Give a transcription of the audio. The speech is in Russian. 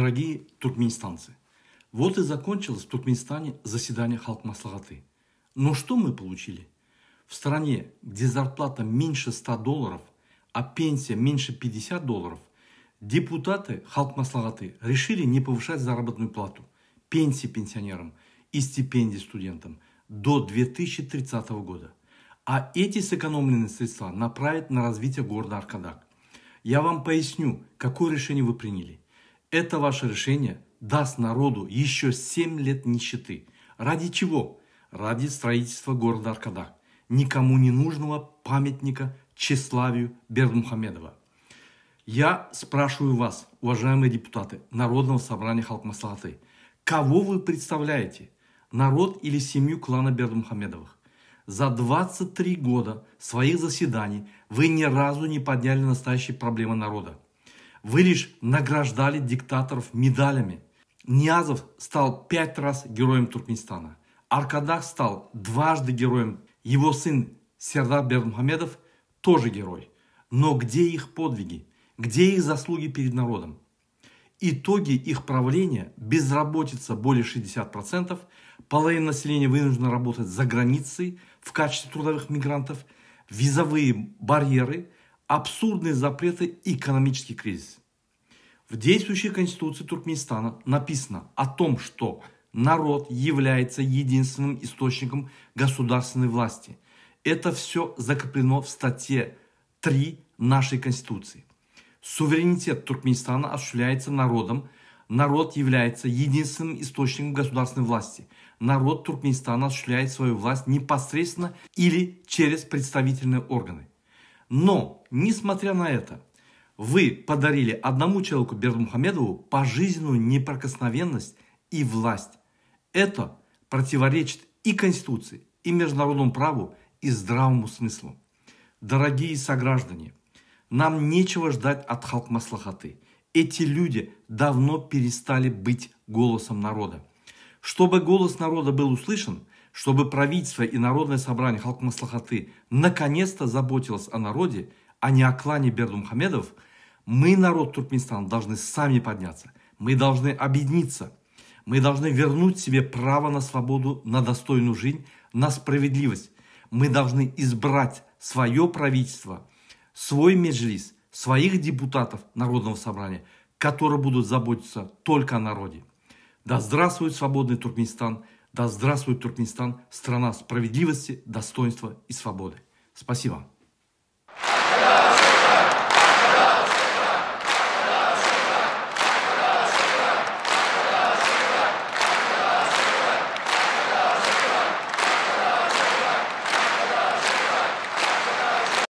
Дорогие туркменистанцы, вот и закончилось в Туркменистане заседание Халк Маслихаты. Но что мы получили? В стране, где зарплата меньше $100, а пенсия меньше $50, депутаты Халк Маслихаты решили не повышать заработную плату, пенсии пенсионерам и стипендии студентам до 2030 года. А эти сэкономленные средства направить на развитие города Аркадак. Я вам поясню, какое решение вы приняли. Это ваше решение даст народу еще 7 лет нищеты. Ради чего? Ради строительства города Аркадак. Никому не нужного памятника тщеславию Бердымухамедова. Я спрашиваю вас, уважаемые депутаты Народного собрания Халк Маслихаты, кого вы представляете? Народ или семью клана Бердымухамедовых? За 23 года своих заседаний вы ни разу не подняли настоящие проблемы народа. Вы лишь награждали диктаторов медалями. Ниязов стал 5 раз героем Туркменистана. Аркадак стал дважды героем. Его сын Сердар Бердымухамедов тоже герой. Но где их подвиги? Где их заслуги перед народом? Итоги их правления: безработица более 60%, половина населения вынуждена работать за границей в качестве трудовых мигрантов, визовые барьеры, абсурдные запреты, экономический кризис. В действующей конституции Туркменистана написано о том, что народ является единственным источником государственной власти. Это все закреплено в статье 3 нашей конституции. Суверенитет Туркменистана осуществляется народом. Народ является единственным источником государственной власти. Народ Туркменистана осуществляет свою власть непосредственно или через представительные органы. Но, несмотря на это, вы подарили одному человеку, Бердымухамедову, пожизненную неприкосновенность и власть. Это противоречит и Конституции, и международному праву, и здравому смыслу. Дорогие сограждане, нам нечего ждать от Халк Маслихаты. Эти люди давно перестали быть голосом народа. Чтобы голос народа был услышан, чтобы правительство и народное собрание Халк Маслихаты наконец-то заботилось о народе, а не о клане Бердымухамедовых, мы, народ Туркменистана, должны сами подняться. Мы должны объединиться. Мы должны вернуть себе право на свободу, на достойную жизнь, на справедливость. Мы должны избрать свое правительство, свой меджлис, своих депутатов Народного собрания, которые будут заботиться только о народе. Да здравствует свободный Туркменистан, да здравствует Туркменистан, страна справедливости, достоинства и свободы. Спасибо.